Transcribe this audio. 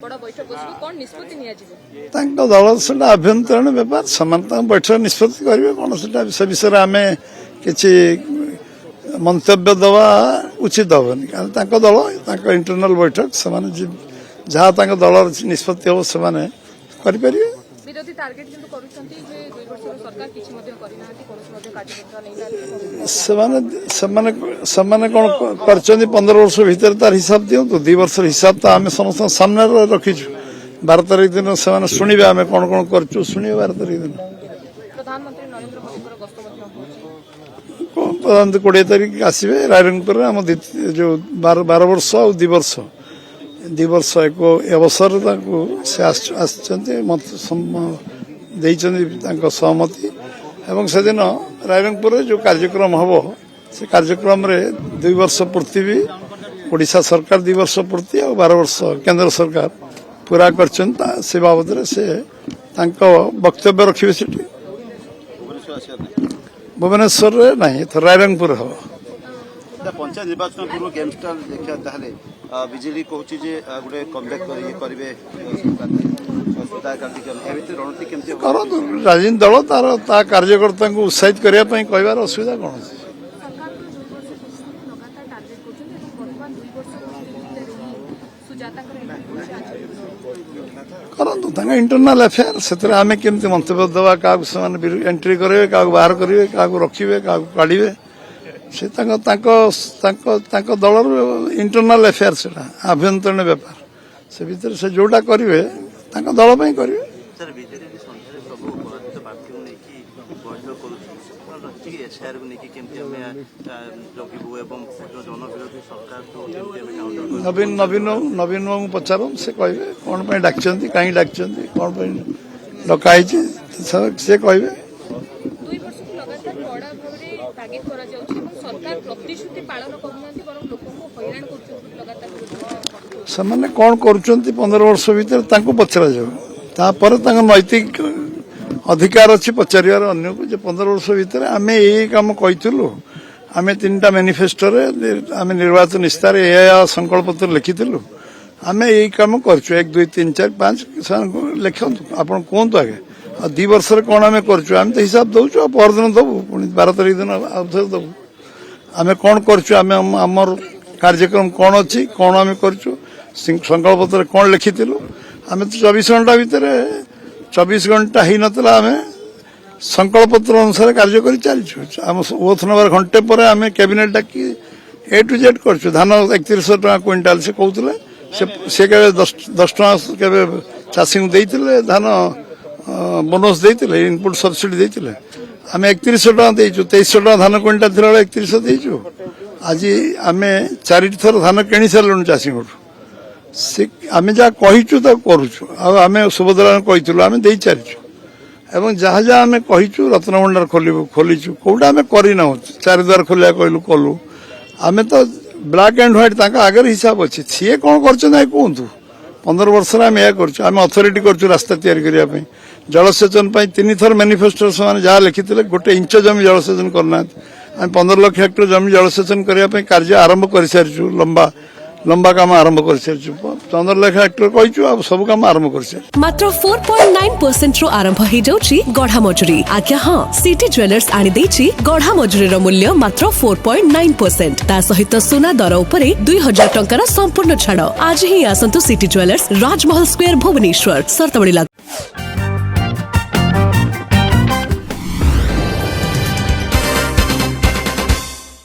दल से आभ्यंतरण बेपार बैठक निष्पत्ति करेंगे कौन से विषय आम कि मंतव्य दवा उचित हेनी कारण दल इंटरनल बैठक से जहाँ दल निष्पत्ति हम से करेंगे कौन कर 15 वर्ष भीतर तार हिसाब दिंतु 2 वर्ष हिसाब तो आम समस्त सामने रखीचु 12 तारीख दिन से शुणे आम कौन कौन करूँ शुणे 12 तारीख दिन प्रधानमंत्री 20 तारीख आसवे रायरंगपुर आम जो 12 वर्ष और 2 वर्ष एक अवसर से सहमति एवं से दिन रायरंगपुर जो कार्यक्रम हम से कार्यक्रम रे 2 वर्ष पूर्ति भी ओडिशा सरकार 2 वर्ष पूर्ति और 12 वर्ष केंद्र सरकार पूरा कर बाबद से वक्तव्य रखिए से भुवनेश्वर नहीं तो रायरंगपुर हम पंचायत निर्वाचन पूर्व गेमस्टार देखा बीजेडी कहूँ गोटे कमबैक करेंगे राजनीति दल तार कार्यकर्ता को उत्साहित करने कहबार असुविधा कौन करूँ इंटरनाल अफेयर से आम केमती मंतव्य दवा क्या एंट्री करेंगे क्या बाहर करेंगे क्या रखिए क्या काढ़े से दल इंटरनाल अफेयर से आभ्यंतरण बेपार से भीतर से जोटा करेंगे दल करेंगे नवीन नवीन नवीन बाबू पचार से कहे कौन डाक कहीं डाक कौन डकाई से कहे से कौन कर 15 वर्ष भीतर पचरा जापर नैतिक अधिकार अच्छी पचार अन्य को 15 वर्ष भीतर आम यही कम कहूँ आम 3टा मैनिफेस्टो आम निर्वाचन इस्तार या संकल्प पत्र लिखिलु आम यही कम कर 1 2 3 4 5 लिखु आप कहतु आगे 2 वर्ष कौन आम कर तो हिसाब दौचु परदिन दबू पुणी 12 तारीख दिन आउे दबू आम कौन करमर कार्यक्रम कौन अच्छी कौन आम कर संकल्प पत्र कौन लिखिलु आम तो 24 घंटा भितर 24 घंटा ही नतला आम संकल्प पत्र अनुसार कार्य कर चलचु आम ओथ नंबर घंटे पर आम cabinet Dawki A to Z कर धान 3100 टका क्विंटाल से कहते से 10 टका के चाषी को धान बोनस देते इनपुट सब्सिडी देते आम 3100 टका देचु 2300 टका धान क्विंटाल थी 3100 देचु आज आम 4 थर धान किणी सारूँ चाषी को आम जहाँ कहीचु करुचु आम सुभद्रा कहूँ आम दे चलचु एवं जहाँ जहाँ आम कहीचु रत्नभंडार खोलीचु कौटा आम करना 4 द्वार खोलिया कहलु कलु आम तो ब्लैक एंड व्हाइट आगे हिसाब अच्छी सी कौन कर कहतु 15 वर्ष आम यह करम अथॉरिटी कर रास्ता तैयारी करने जलसेचन 3 थर मैनिफेस्टो से जहाँ लिखिते 1 इंच जमी जलसेचन करना आम 15 लाख हेक्टर जमी जलसेचन करने कार्य आरंभ कर सारी लंबा काम आरंभ कर 15 लाख हेक्टर कही सब काम आरंभ कर मात्र 4.9% रो आरंभ हो जाउची गढ़ा मजूरी आज्ञा हाँ सिटी ज्वेलर्स आनी देची गढ़ा मजूरी रो मूल्य मात्र 4.9% ता सहित सोना दर उपरे 2000 टंकार संपूर्ण छाड़ आज ही आसंतु सिटी ज्वेलर्स राजमहल स्क्वायर भुवनेश्वर सर्तबड़ी